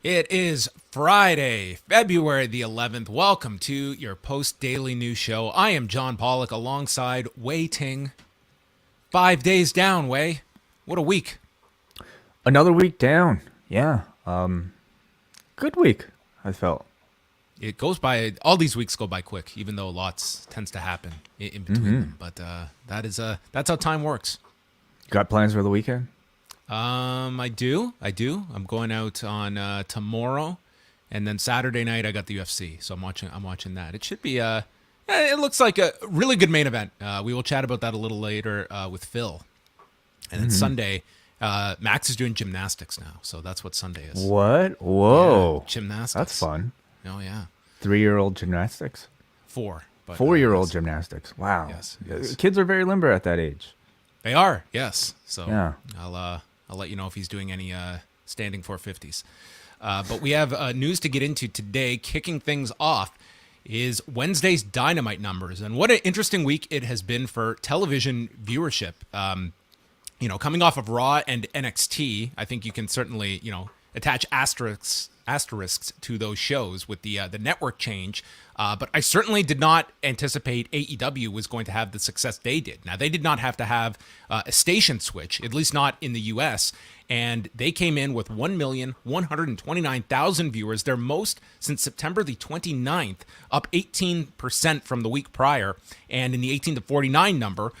It is Friday, February the 11th. Welcome to your post-daily news show. I am John Pollock alongside Wai Ting. 5 days down, Wai. What a week. Another week down. Yeah. Good week, I felt. It goes by, all these weeks go by quick, even though lots tends to happen in between them. But that's how time works. Got plans for the weekend? I do. I'm going out on tomorrow, and then Saturday night I got the UFC, so I'm watching that. It should be it looks like a really good main event. We will chat about that a little later with Phil, and then Sunday, Max is doing gymnastics now, so that's what Sunday is. What? Whoa! Yeah, gymnastics. That's fun. Oh yeah. 3-year-old gymnastics. 4. But, 4-year-old gymnastics. Wow. Yes. Kids are very limber at that age. They are. Yes. So yeah. I'll let you know if he's doing any standing 450s. But we have news to get into today. Kicking things off is Wednesday's Dynamite numbers. And what an interesting week it has been for television viewership. Coming off of Raw and NXT, I think you can certainly, attach asterisks to those shows with the network change. But I certainly did not anticipate AEW was going to have the success they did. Now, they did not have to have a station switch, at least not in the U.S., and they came in with 1,129,000 viewers, their most since September the 29th, up 18% from the week prior. And in the 18 to 49 number,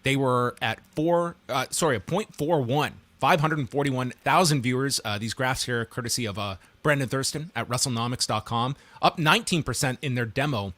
they were at 0.41. 541,000 viewers. These graphs here are courtesy of Brendan Thurston at WrestleNomics.com, up 19% in their demo,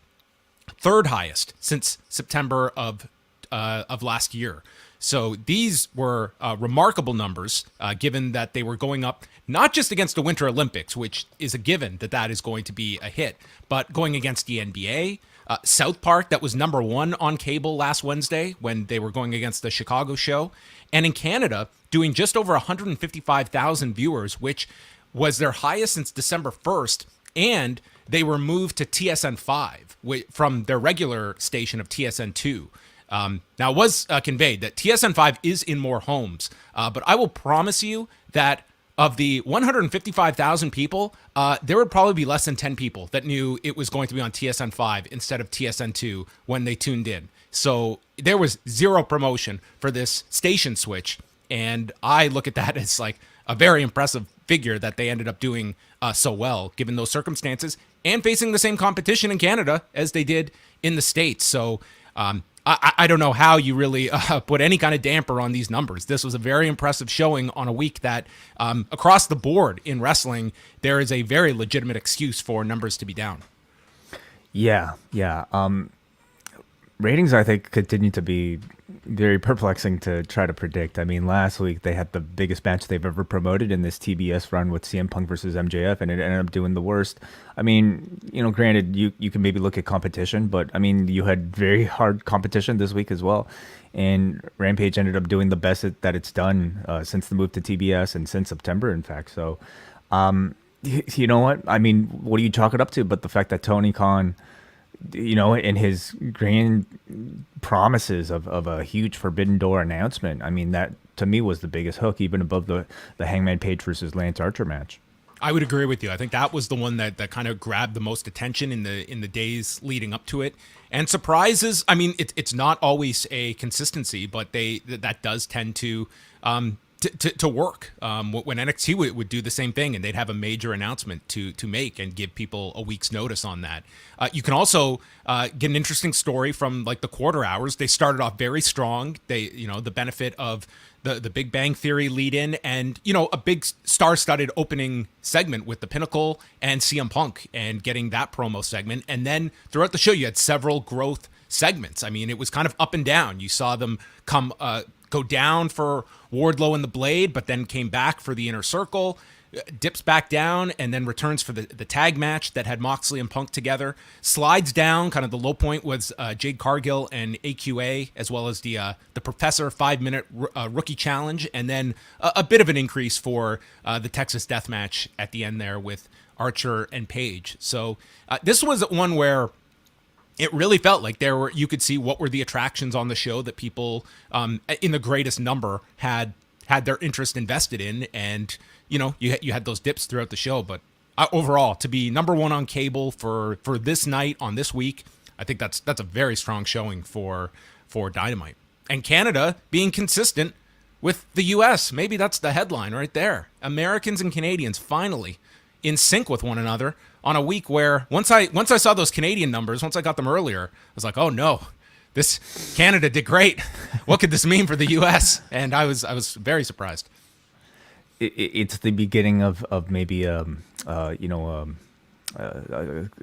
third highest since September of last year. So these were remarkable numbers, given that they were going up not just against the Winter Olympics, which is a given that is going to be a hit, but going against the NBA, South Park, that was number 1 on cable last Wednesday when they were going against the Chicago show, and in Canada, doing just over 155,000 viewers, which was their highest since December 1st, and they were moved to TSN5 from their regular station of TSN2. Now, it was conveyed that TSN5 is in more homes, but I will promise you that of the 155,000 people, there would probably be less than 10 people that knew it was going to be on TSN5 instead of TSN2 when they tuned in. So there was zero promotion for this station switch, and I look at that as like a very impressive figure that they ended up doing so well, given those circumstances, and facing the same competition in Canada as they did in the States. So I don't know how you really put any kind of damper on these numbers. This was a very impressive showing on a week that across the board in wrestling, there is a very legitimate excuse for numbers to be down. Yeah. Ratings, I think, continue to be very perplexing to try to predict. I mean, last week they had the biggest match they've ever promoted in this TBS run with CM Punk versus MJF, and it ended up doing the worst. I mean, granted, you can maybe look at competition, but I mean, you had very hard competition this week as well. And Rampage ended up doing the best that it's done since the move to TBS and since September, in fact. So, you know what? I mean, what do you chalk it up to? But the fact that Tony Khan, in his grand promises of a huge Forbidden Door announcement, I mean, that to me was the biggest hook, even above the Hangman Page versus Lance Archer match. I would agree with you. I think that was the one that kind of grabbed the most attention in the days leading up to it. And surprises, I mean, it's not always a consistency, but that does tend to work. When NXT would do the same thing, and they'd have a major announcement to make and give people a week's notice on that. You can also get an interesting story from like the quarter hours. They started off very strong. They, the benefit of the Big Bang Theory lead in, and a big star-studded opening segment with the Pinnacle and CM Punk, and getting that promo segment. And then throughout the show, you had several growth segments. I mean, it was kind of up and down. You saw them go down for Wardlow and the Blade, but then came back for the Inner Circle, dips back down, and then returns for the tag match that had Moxley and Punk together. Slides down, kind of the low point was Jade Cargill and AQA, as well as the Professor 5-minute rookie challenge, and then a bit of an increase for the Texas Death Match at the end there with Archer and Page. So this was one where it really felt like you could see what were the attractions on the show that people in the greatest number had their interest invested in. And, you had those dips throughout the show, but overall to be number one on cable for this night on this week. I think that's a very strong showing for Dynamite. And Canada being consistent with the US. Maybe that's the headline right there. Americans and Canadians finally in sync with one another on a week where once I saw those Canadian numbers, once I got them earlier, I was like, oh no, this Canada did great. What could this mean for the US? And I was very surprised. It's the beginning of maybe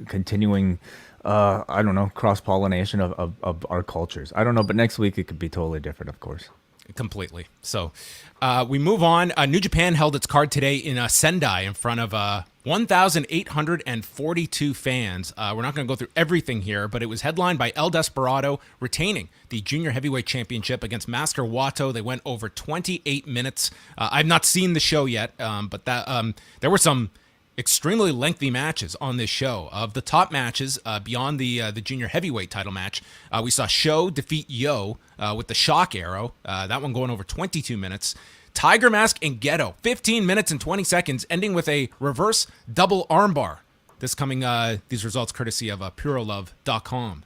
continuing I don't know, cross-pollination of our cultures. I don't know, but next week it could be totally different, of course. Completely. So we move on. New Japan held its card today in Sendai in front of 1,842 fans. We're not going to go through everything here, but it was headlined by El Desperado retaining the Junior Heavyweight Championship against Master Wato. They went over 28 minutes. I've not seen the show yet, but there were some extremely lengthy matches on this show. Of the top matches, beyond the junior heavyweight title match, we saw Sho defeat Yo with the shock arrow. That one going over 22 minutes. Tiger Mask and Ghetto, 15 minutes and 20 seconds, ending with a reverse double armbar. This coming, these results courtesy of PuroLove.com.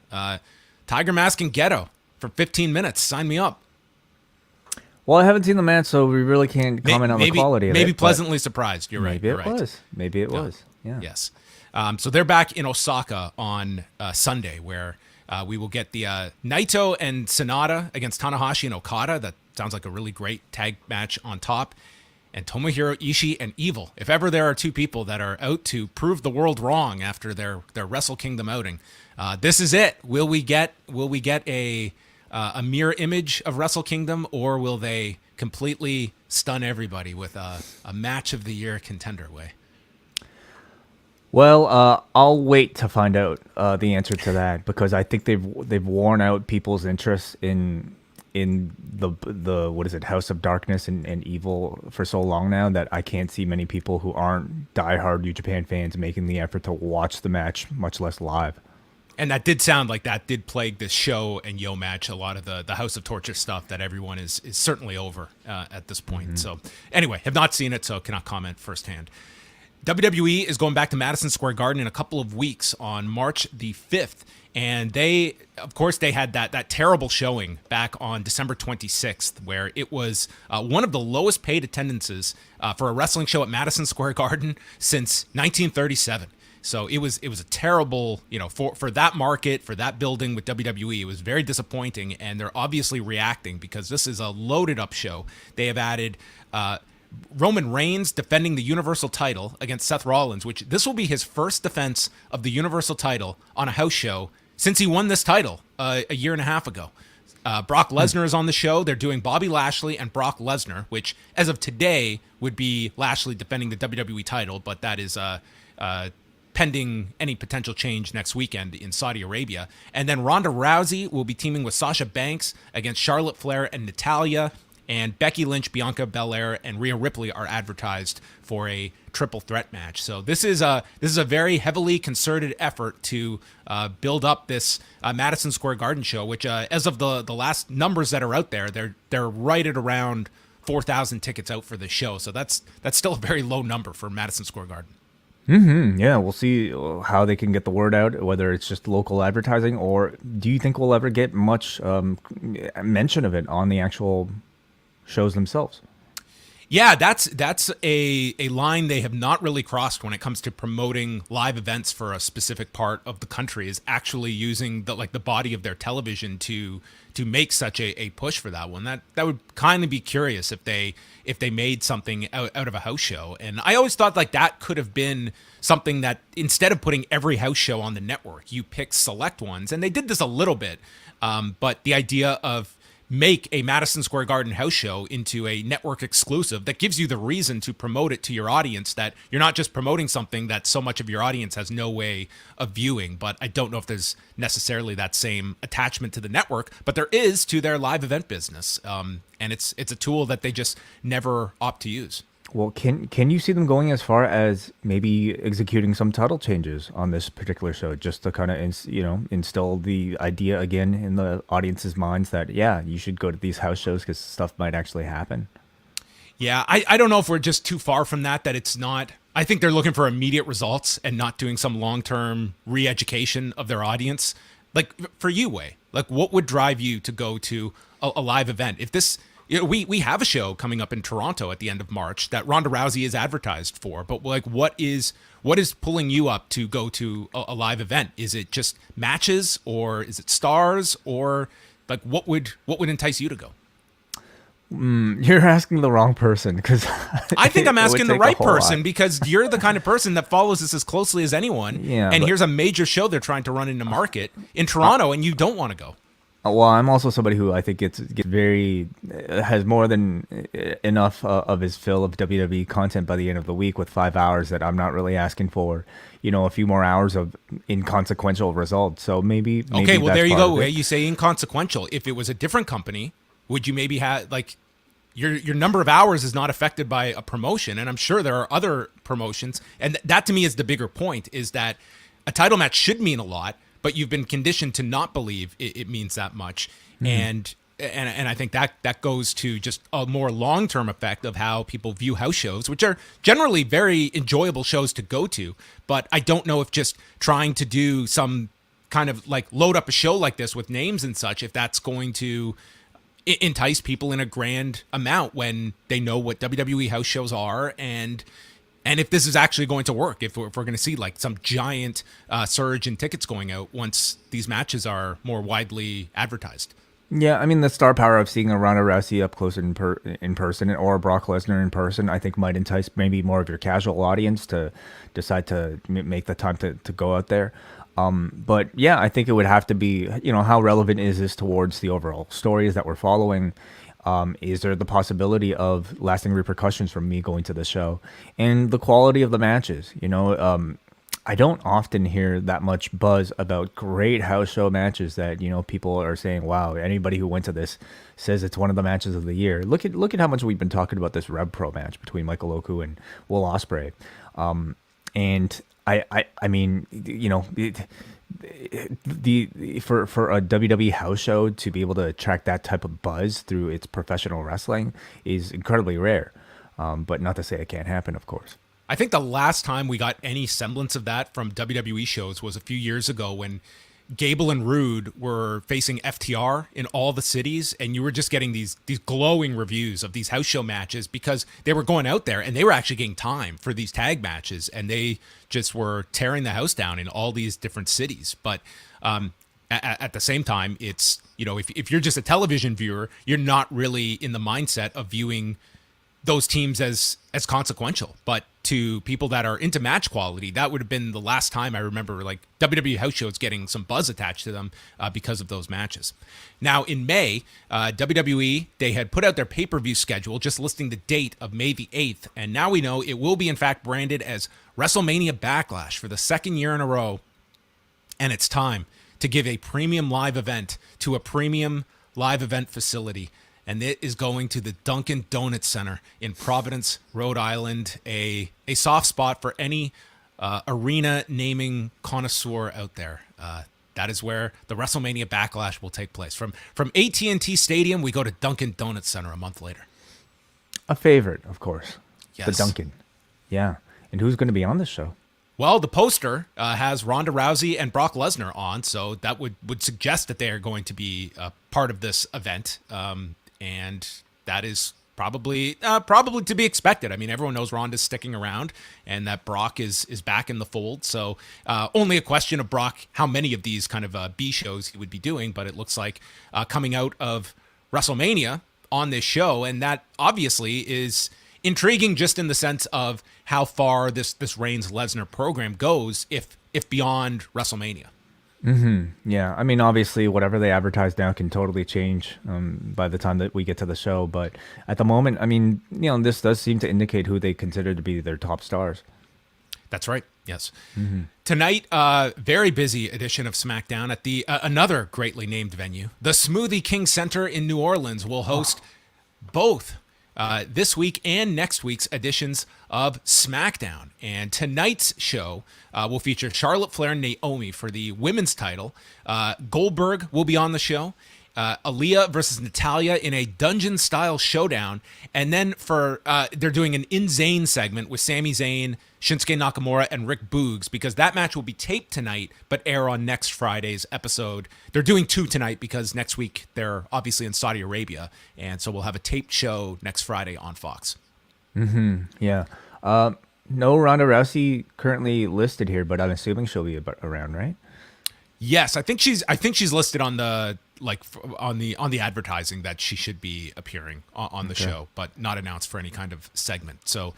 Tiger Mask and Ghetto for 15 minutes. Sign me up. Well, I haven't seen the match, so we really can't comment on the quality of it. Maybe pleasantly surprised. You're right. Maybe it was. Maybe it was. Yeah. Yes. So they're back in Osaka on Sunday, where we will get the Naito and Sonata against Tanahashi and Okada. That sounds like a really great tag match on top. And Tomohiro Ishii and Evil. If ever there are two people that are out to prove the world wrong after their Wrestle Kingdom outing, this is it. Will we get a mirror image of Wrestle Kingdom, or will they completely stun everybody with a match of the year contender way? Well, I'll wait to find out the answer to that, because I think they've worn out people's interest in the what is it, House of Darkness and Evil for so long now that I can't see many people who aren't diehard New Japan fans making the effort to watch the match, much less live. And that did sound like that did plague this show and Yo match, a lot of the House of Torture stuff that everyone is certainly over at this point. Mm-hmm. So anyway, have not seen it, so cannot comment firsthand. WWE is going back to Madison Square Garden in a couple of weeks on March the 5th. And they had that terrible showing back on December 26th, where it was one of the lowest paid attendances for a wrestling show at Madison Square Garden since 1937. So it was a terrible, for that market, for that building with WWE, it was very disappointing, and they're obviously reacting because this is a loaded up show. They have added Roman Reigns defending the Universal title against Seth Rollins, which this will be his first defense of the Universal title on a house show since he won this title a year and a half ago. Brock Lesnar is on the show. They're doing Bobby Lashley and Brock Lesnar, which as of today would be Lashley defending the WWE title, but that is pending any potential change next weekend in Saudi Arabia. And then Ronda Rousey will be teaming with Sasha Banks against Charlotte Flair and Natalya. And Becky Lynch, Bianca Belair, and Rhea Ripley are advertised for a triple threat match. So this is a very heavily concerted effort to build up this Madison Square Garden show, which as of the last numbers that are out there, they're right at around 4,000 tickets out for the show. So that's still a very low number for Madison Square Garden. Mm-hmm. Yeah, we'll see how they can get the word out, whether it's just local advertising, or do you think we'll ever get much mention of it on the actual shows themselves? Yeah, that's a line they have not really crossed when it comes to promoting live events for a specific part of the country, is actually using the body of their television to make such a push for that one. That would kind of be curious if they made something out of a house show. And I always thought that could have been something that, instead of putting every house show on the network, you pick select ones. And they did this a little bit, but the idea of make a Madison Square Garden house show into a network exclusive that gives you the reason to promote it to your audience, that you're not just promoting something that so much of your audience has no way of viewing. But I don't know if there's necessarily that same attachment to the network, but there is to their live event business. And it's a tool that they just never opt to use. Well, can you see them going as far as maybe executing some title changes on this particular show, just to kind of instill the idea again in the audience's minds that, yeah, you should go to these house shows because stuff might actually happen? Yeah, I don't know if we're just too far from that it's not. I think they're looking for immediate results and not doing some long-term re-education of their audience. Like for you, Wai, like what would drive you to go to a live event? If this, we have a show coming up in Toronto at the end of March that Ronda Rousey is advertised for, but like what is pulling you up to go to a live event? Is it just matches, or is it stars, or like what would entice you to go? You're asking the wrong person, because I think I'm asking the right person, because you're the kind of person that follows this as closely as anyone. Yeah, and here's a major show they're trying to run into market in Toronto, and you don't want to go. Well, I'm also somebody who I think gets very has more than enough of his fill of WWE content by the end of the week with 5 hours that I'm not really asking for, a few more hours of inconsequential results. So maybe okay, well, that's there you part go. of it. You say inconsequential. If it was a different company, would you maybe have like your number of hours is not affected by a promotion? And I'm sure there are other promotions, and that to me is the bigger point, is that a title match should mean a lot, but you've been conditioned to not believe it means that much. And I think that goes to just a more long-term effect of how people view house shows, which are generally very enjoyable shows to go to. But I don't know if just trying to do some kind of like load up a show like this with names and such, if that's going to entice people in a grand amount when they know what WWE house shows are, and if this is actually going to work, if we're going to see like some giant surge in tickets going out once these matches are more widely advertised. Yeah, I mean, the star power of seeing a Ronda Rousey up close in person, or a Brock Lesnar in person, I think might entice maybe more of your casual audience to decide to make the time to go out there. But yeah, I think it would have to be, how relevant is this towards the overall stories that we're following? Is there the possibility of lasting repercussions from me going to the show, and the quality of the matches? I don't often hear that much buzz about great house show matches that, people are saying, wow, anybody who went to this says it's one of the matches of the year. Look at how much we've been talking about this Rev Pro match between Michael Oku and Will Ospreay. And I mean, for a WWE house show to be able to attract that type of buzz through its professional wrestling is incredibly rare. But not to say it can't happen, of course. I think the last time we got any semblance of that from WWE shows was a few years ago when Gable and Rude were facing FTR in all the cities, and you were just getting these glowing reviews of these house show matches because they were going out there and they were actually getting time for these tag matches, and they just were tearing the house down in all these different cities. But at the same time, it's, if you're just a television viewer, you're not really in the mindset of viewing those teams as consequential. But to people that are into match quality, that would have been the last time I remember like WWE house shows getting some buzz attached to them because of those matches. Now in May, WWE, they had put out their pay-per-view schedule just listing the date of May the 8th, and now we know it will be in fact branded as WrestleMania Backlash for the second year in a row, and it's time to give a premium live event to a premium live event facility. And it is going to the Dunkin' Donuts Center in Providence, Rhode Island, a soft spot for any arena naming connoisseur out there. That is where the WrestleMania Backlash will take place. From AT&T Stadium, we go to Dunkin' Donuts Center a month later. A favorite, of course. Yes. The Dunkin'. Yeah. And who's going to be on this show? Well, the poster has Ronda Rousey and Brock Lesnar on, so that would suggest that they are going to be part of this event. And that is probably to be expected. I mean, everyone knows Ronda's sticking around and that Brock is back in the fold. So only a question of Brock, how many of these kind of B shows he would be doing. But it looks like coming out of WrestleMania on this show. And that obviously is intriguing just in the sense of how far this Reigns-Lesnar program goes if beyond WrestleMania. Mm-hmm. Yeah, I mean, obviously, whatever they advertise now can totally change by the time that we get to the show. But at the moment, I mean, this does seem to indicate who they consider to be their top stars. That's right. Yes. Mm-hmm. Tonight, very busy edition of SmackDown at the another greatly named venue, the Smoothie King Center in New Orleans, will host both this week and next week's editions of SmackDown. And tonight's show will feature Charlotte Flair and Naomi for the women's title. Goldberg will be on the show. Aaliyah versus Natalya in a dungeon-style showdown. And then they're doing an In Zayn segment with Sami Zayn, Shinsuke Nakamura, and Rick Boogs, because that match will be taped tonight but air on next Friday's episode. They're doing 2 tonight because next week they're obviously in Saudi Arabia, and so we'll have a taped show next Friday on Fox. Yeah. No Ronda Rousey currently listed here, but I'm assuming she'll be around, right? Yes, I think she's listed on the on the advertising that she should be appearing on the show, but not announced for any kind of segment. So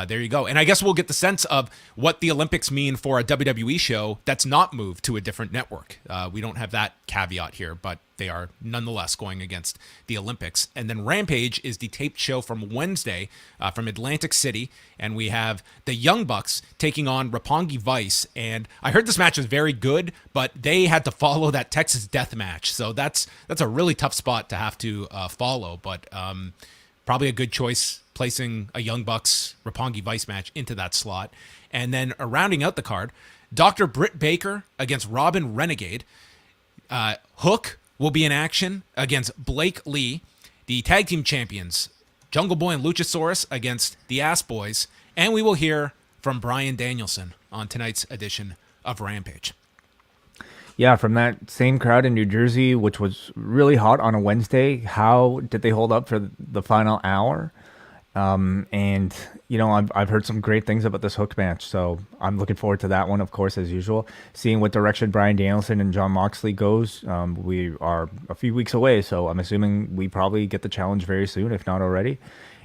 there you go. And I guess we'll get the sense of what the Olympics mean for a WWE show that's not moved to a different network. We don't have that caveat here, but they are nonetheless going against the Olympics. And then Rampage is the taped show from Wednesday from Atlantic City. And we have the Young Bucks taking on Roppongi Vice. And I heard this match was very good, but they had to follow that Texas death match. So that's a really tough spot to have to follow. But probably a good choice placing a Young Bucks Roppongi Vice match into that slot. And then rounding out the card, Dr. Britt Baker against Robin Renegade. Hook will be in action against Blake Lee. The tag team champions, Jungle Boy and Luchasaurus, against the Ass Boys. And we will hear from Bryan Danielson on tonight's edition of Rampage. Yeah, from that same crowd in New Jersey, which was really hot on a Wednesday. How did they hold up for the final hour? And you know, I've heard some great things about this Hook match, so I'm looking forward to that one, of course, as usual. Seeing what direction Bryan Danielson and Jon Moxley goes. We are a few weeks away, so I'm assuming we probably get the challenge very soon, if not already.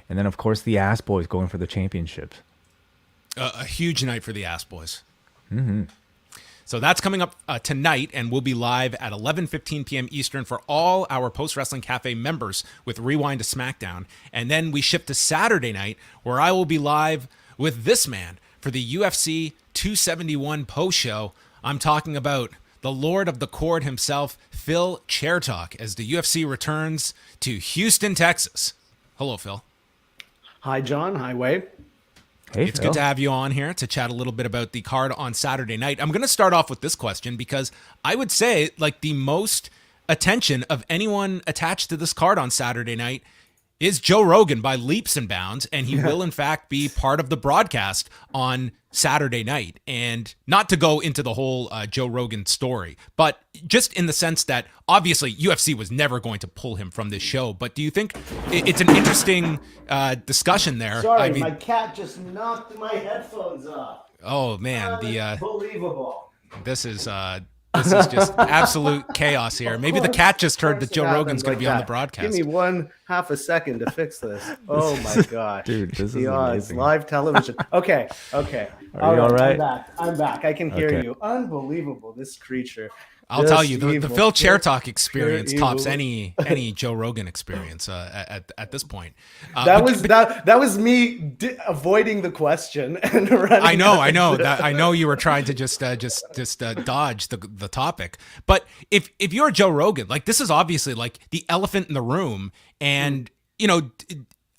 And then, of course, the Ass Boys going for the championships. A huge night for the Ass Boys. Mm-hmm. So that's coming up tonight, and we'll be live at 11:15 p.m. Eastern for all our Post Wrestling Cafe members with Rewind to SmackDown. And then we shift to Saturday night, where I will be live with this man for the UFC 271 post show. I'm talking about the Lord of the Cord himself, Phil Chertok, as the UFC returns to Houston, Texas. Hello, Phil. Hi, John. Hi, Wai. Hey, it's Phil. good to have you on here to chat a little bit about the card on Saturday night. I'm going to start off with this question because I would say like the most attention of anyone attached to this card on Saturday night is Joe Rogan by leaps and bounds, and he will in fact be part of the broadcast on Saturday night. And not to go into the whole Joe Rogan story, but just in the sense that obviously UFC was never going to pull him from this show. But do you think it's an interesting discussion there? Sorry, I mean, my cat just knocked my headphones off. oh man, Unbelievable. this is just absolute chaos here. Maybe the cat just heard that Joe Rogan's going to be on the broadcast. Give me one half a second to fix this. Oh my gosh, Dude, this is the odds. amazing. Live television. Okay. Are you all right? I'm back. I can hear Okay. you. Unbelievable. This creature. I'll This tell you, the evil, Phil this Chertok experience pure tops evil. any Joe Rogan experience at this point. That was me avoiding the question and running. I know. I know you were trying to just dodge the topic. But if you're Joe Rogan, like this is obviously like the elephant in the room, and you know,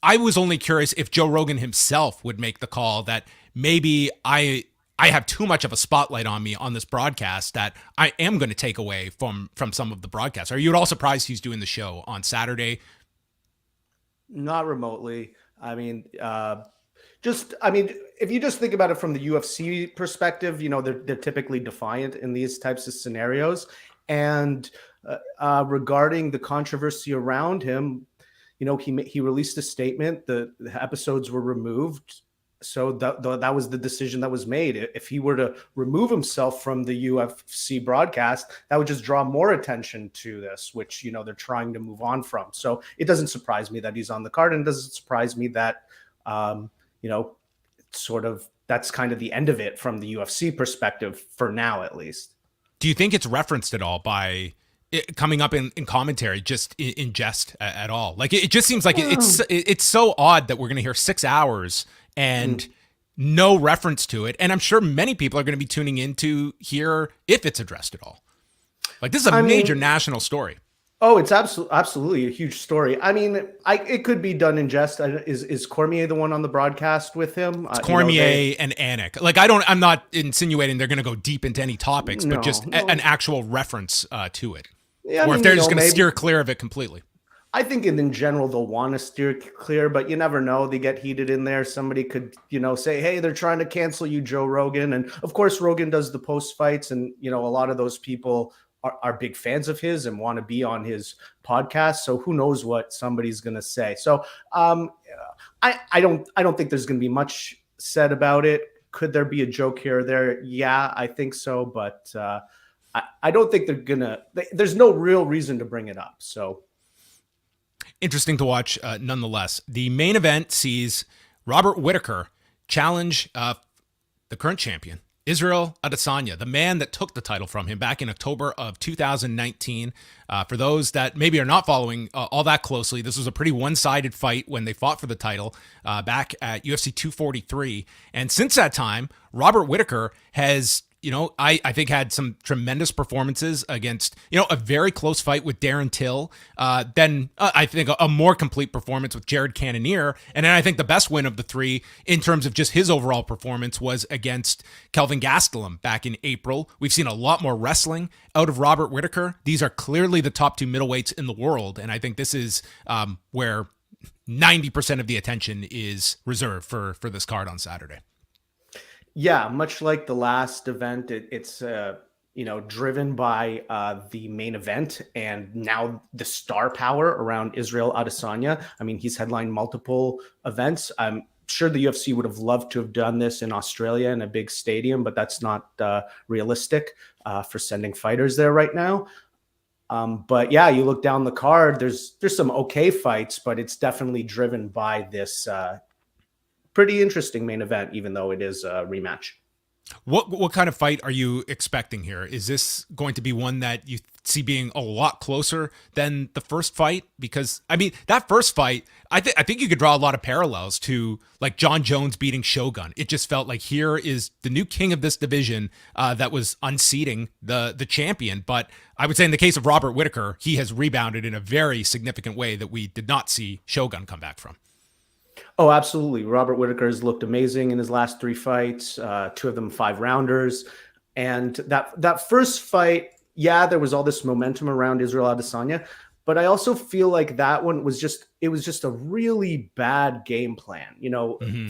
I was only curious if Joe Rogan himself would make the call that maybe I have too much of a spotlight on me on this broadcast that I am going to take away from some of the broadcasts. Are you at all surprised he's doing the show on Saturday? Not remotely. I mean, if you just think about it from the UFC perspective, you know, they're typically defiant in these types of scenarios. And regarding the controversy around him, you know, he released a statement. The episodes were removed. So that was the decision that was made. If he were to remove himself from the UFC broadcast, that would just draw more attention to this, which, you know, they're trying to move on from. So it doesn't surprise me that he's on the card, and it doesn't surprise me that, you know, sort of that's kind of the end of it from the UFC perspective for now, at least. Do you think it's referenced at all by it coming up in commentary, just in jest at all? Like it just seems like it's so odd that we're going to hear 6 hours and no reference to it. And I'm sure many people are going to be tuning in to hear if it's addressed at all. Like this is a major national story. Oh, it's absolutely a huge story. I mean, it could be done in jest. Is Cormier the one on the broadcast with him? It's Cormier and Anik. Like I'm not insinuating they're going to go deep into any topics, but just an actual reference to it. Yeah, I Or if mean, they're just going to maybe. steer clear of it completely. I think in general they'll want to steer clear, but you never know. They get heated in there. Somebody could, say, "Hey, they're trying to cancel you, Joe Rogan." And of course, Rogan does the post fights, and a lot of those people are big fans of his and want to be on his podcast. So who knows what somebody's going to say? So I don't think there's going to be much said about it. Could there be a joke here or there? Yeah, I think so, but I don't think they're gonna. There's no real reason to bring it up. So. Interesting to watch, nonetheless. The main event sees Robert Whittaker challenge the current champion, Israel Adesanya, the man that took the title from him back in October of 2019. For those that maybe are not following all that closely, this was a pretty one-sided fight when they fought for the title back at UFC 243. And since that time, Robert Whittaker has I think had some tremendous performances against, a very close fight with Darren Till. Then I think a more complete performance with Jared Cannoneer. And then I think the best win of the three in terms of just his overall performance was against Kelvin Gastelum back in April. We've seen a lot more wrestling out of Robert Whittaker. These are clearly the top two middleweights in the world. And I think this is where 90% of the attention is reserved for this card on Saturday. Yeah, much like the last event, it's driven by the main event and now the star power around Israel Adesanya. I mean, he's headlined multiple events. I'm sure the UFC would have loved to have done this in Australia in a big stadium, but that's not realistic for sending fighters there right now. But yeah, you look down the card, there's some okay fights, but it's definitely driven by this pretty interesting main event, even though it is a rematch. What kind of fight are you expecting here? Is this going to be one that you see being a lot closer than the first fight? Because I mean, that first fight, I think you could draw a lot of parallels to like John Jones beating Shogun. It just felt like here is the new king of this division that was unseating the champion. But I would say in the case of Robert Whittaker, he has rebounded in a very significant way that we did not see Shogun come back from. Oh, absolutely. Robert Whittaker has looked amazing in his last three fights, two of them 5-rounders. And that first fight, yeah, there was all this momentum around Israel Adesanya, but I also feel like that one was just a really bad game plan.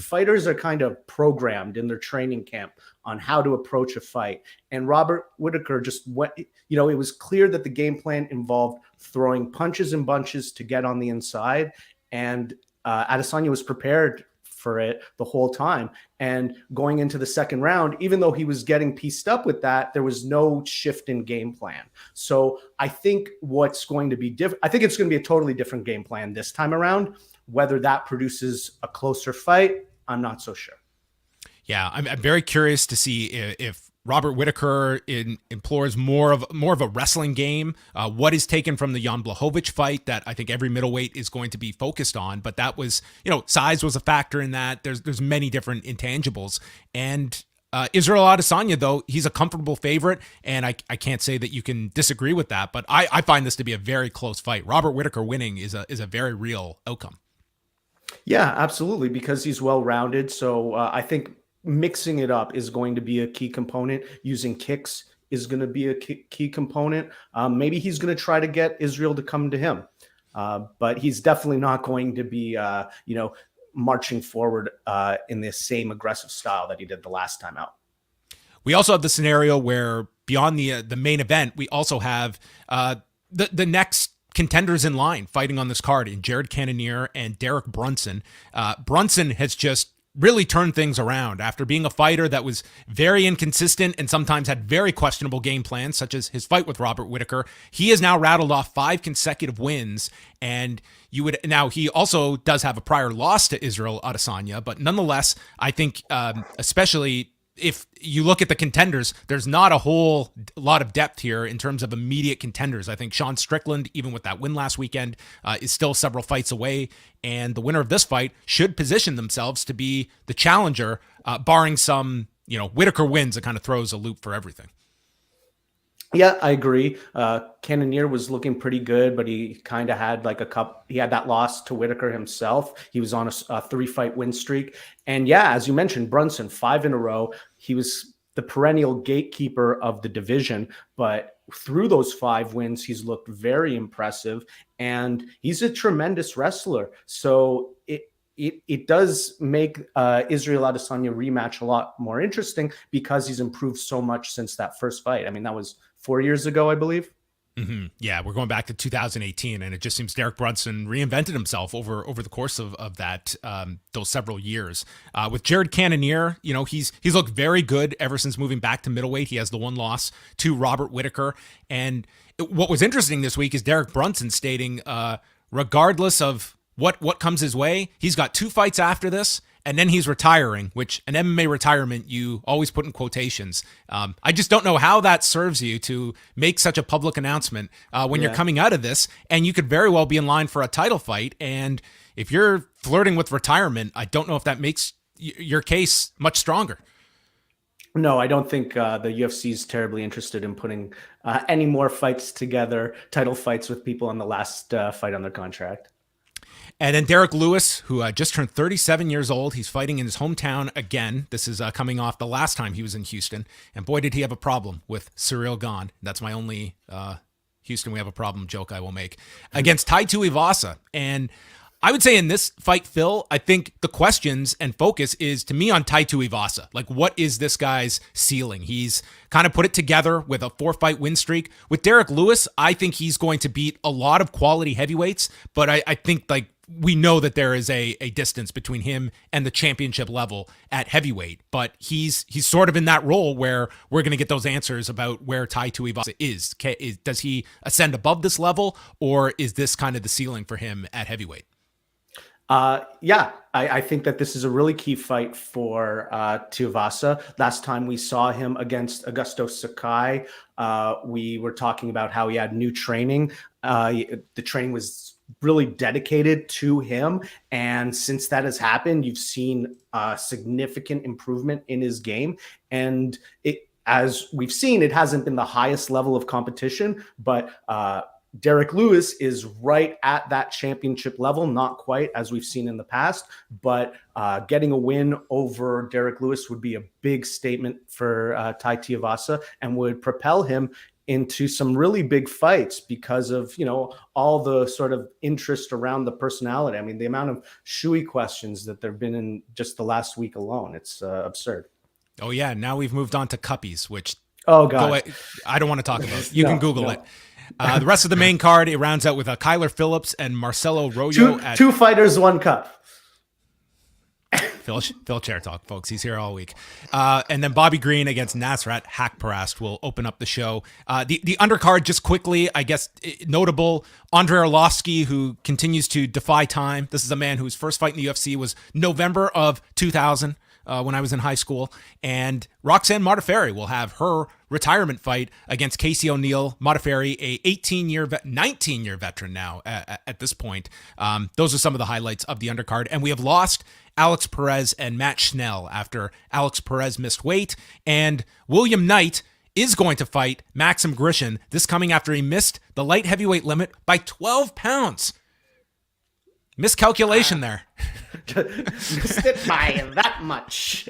Fighters are kind of programmed in their training camp on how to approach a fight. And Robert Whittaker just went, it was clear that the game plan involved throwing punches and bunches to get on the inside. And Adesanya was prepared for it the whole time. And going into the second round, even though he was getting pieced up with that, there was no shift in game plan. So I think what's going to be different, I think it's going to be a totally different game plan this time around. Whether that produces a closer fight, I'm not so sure. Yeah, I'm very curious to see if Robert Whittaker implores more of a wrestling game. What is taken from the Jan Blachowicz fight that I think every middleweight is going to be focused on. But that was, size was a factor in that. There's many different intangibles. And Israel Adesanya, though, he's a comfortable favorite, and I can't say that you can disagree with that. But I find this to be a very close fight. Robert Whittaker winning is a very real outcome. Yeah, absolutely, because he's well-rounded. So I think mixing it up is going to be a key component. Using kicks is going to be a key component. Maybe he's going to try to get Israel to come to him, but he's definitely not going to be, marching forward in the same aggressive style that he did the last time out. We also have the scenario where beyond the main event, we also have the next contenders in line fighting on this card in Jared Cannoneer and Derek Brunson. Brunson has just really turned things around after being a fighter that was very inconsistent and sometimes had very questionable game plans, such as his fight with Robert Whittaker. He has now rattled off 5 consecutive wins, and he also does have a prior loss to Israel Adesanya, but nonetheless, I think especially if you look at the contenders, there's not a whole lot of depth here in terms of immediate contenders. I think Sean Strickland, even with that win last weekend, is still several fights away. And the winner of this fight should position themselves to be the challenger, barring some, Whittaker wins that kind of throws a loop for everything. Yeah, I agree. Cannoneer was looking pretty good, but he kind of had he had that loss to Whittaker himself. He was on a 3-fight win streak. And yeah, as you mentioned, Brunson, 5 in a row. He was the perennial gatekeeper of the division. But through those 5 wins, he's looked very impressive, and he's a tremendous wrestler. So it does make Israel Adesanya rematch a lot more interesting because he's improved so much since that first fight. I mean, that was 4 years ago, I believe. Mm-hmm. Yeah, we're going back to 2018, and it just seems Derek Brunson reinvented himself over the course of that those several years. With Jared Cannoneer, he's looked very good ever since moving back to middleweight. He has the one loss to Robert Whittaker, and what was interesting this week is Derek Brunson stating, regardless of what comes his way, he's got 2 fights after this, and then he's retiring, which an MMA retirement you always put in quotations. I just don't know how that serves you to make such a public announcement when you're coming out of this, and you could very well be in line for a title fight. And if you're flirting with retirement, I don't know if that makes your case much stronger. No, I don't think the UFC is terribly interested in putting any more fights together, title fights with people on the last fight on their contract. And then Derek Lewis, who just turned 37 years old. He's fighting in his hometown again. This is coming off the last time he was in Houston. And boy, did he have a problem with Ciryl Gane. That's my only Houston we have a problem joke I will make. Against Tai Tuivasa. And I would say in this fight, Phil, I think the questions and focus is, to me, on Tai Tuivasa. Like, what is this guy's ceiling? He's kind of put it together with a 4-fight win streak. With Derek Lewis, I think he's going to beat a lot of quality heavyweights, but I think, like, we know that there is a distance between him and the championship level at heavyweight, but he's sort of in that role where we're going to get those answers about where Tai Tuivasa is. Does he ascend above this level, or is this kind of the ceiling for him at heavyweight? I think that this is a really key fight for Tuivasa. Last time we saw him against Augusto Sakai, we were talking about how he had new training. The training was really dedicated to him, and since that has happened, you've seen a significant improvement in his game. And as we've seen, it hasn't been the highest level of competition, but Derek Lewis is right at that championship level, not quite as we've seen in the past, but getting a win over Derek Lewis would be a big statement for Tai Tuivasa and would propel him into some really big fights because of, all the sort of interest around the personality. I mean, the amount of shoey questions that there've been in just the last week alone, it's absurd. Oh yeah. Now we've moved on to Cuppies, which, oh God, I don't want to talk about. You can Google it. The rest of the main card, it rounds out with Kyler Phillips and Marcelo Royo. Two fighters, one cup. Phil Chertok, folks. He's here all week. And then Bobby Green against Nasrat Hakparast will open up the show. The undercard, just quickly, I guess, notable, Andrei Arlovsky, who continues to defy time. This is a man whose first fight in the UFC was November of 2000. When I was in high school, and Roxanne Modafferi will have her retirement fight against Casey O'Neill. Modafferi, a 19-year veteran now at this point. Those are some of the highlights of the undercard, and we have lost Alex Perez and Matt Schnell after Alex Perez missed weight, and William Knight is going to fight Maxim Grishin, this coming after he missed the light heavyweight limit by 12 pounds. Miscalculation there. Missed it by that much.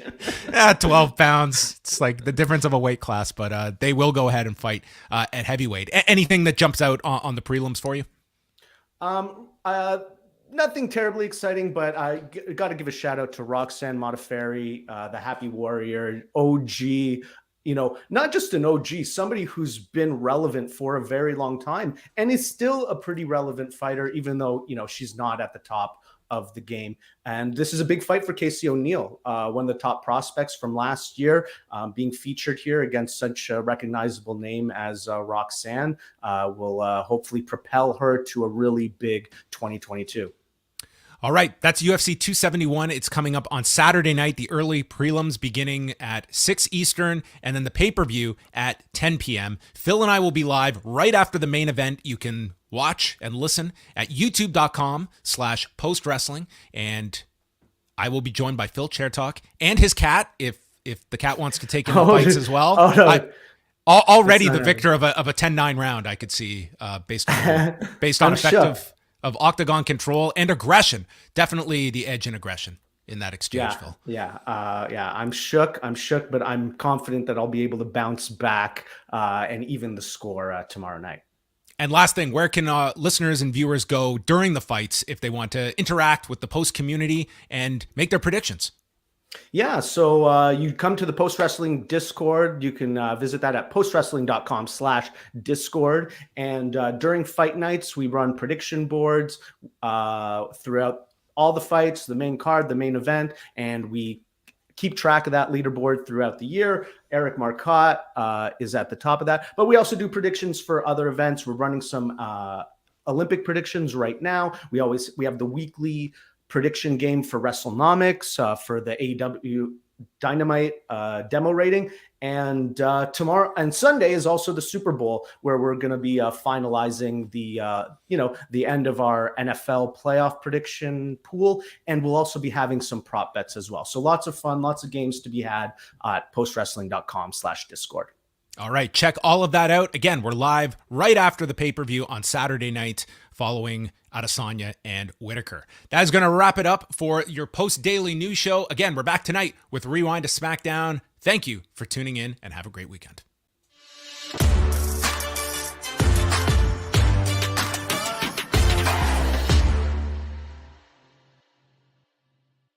12 pounds. It's like the difference of a weight class, but they will go ahead and fight at heavyweight. Anything that jumps out on the prelims for you? Nothing terribly exciting, but I got to give a shout out to Roxanne Modafferi, the Happy Warrior, OG. Not just an OG, somebody who's been relevant for a very long time and is still a pretty relevant fighter, even though, she's not at the top of the game. And this is a big fight for Casey O'Neill, one of the top prospects from last year, being featured here against such a recognizable name as Roxanne will hopefully propel her to a really big 2022. All right, that's UFC 271. It's coming up on Saturday night, the early prelims beginning at 6 Eastern, and then the pay-per-view at 10 p.m. Phil and I will be live right after the main event. You can watch and listen at youtube.com/postwrestling, and I will be joined by Phil Chertok and his cat, if the cat wants to take in the fights as well. Oh, no. Already the victor of a 10-9 round, I could see, based on effective... of octagon control and aggression. Definitely the edge in aggression. in that exchange, Yeah, Phil. yeah. I'm shook, but I'm confident that I'll be able to bounce back and even the score tomorrow night. And last thing, where can listeners and viewers go during the fights if they want to interact with the post community and make their predictions? Yeah, so you come to the Post Wrestling Discord. You can visit that at postwrestling.com/discord. And during fight nights, we run prediction boards throughout all the fights, the main card, the main event, and we keep track of that leaderboard throughout the year. Eric Marcotte is at the top of that. But we also do predictions for other events. We're running some Olympic predictions right now. We have the weekly prediction game for WrestleNomics for the AEW Dynamite demo rating. And tomorrow and Sunday is also the Super Bowl, where we're going to be finalizing the end of our NFL playoff prediction pool. And we'll also be having some prop bets as well. So lots of fun, lots of games to be had at postwrestling.com/discord. All right, check all of that out. Again, we're live right after the pay-per-view on Saturday night following Adesanya and Whitaker. That is going to wrap it up for your post-daily news show. Again, we're back tonight with Rewind to SmackDown. Thank you for tuning in and have a great weekend.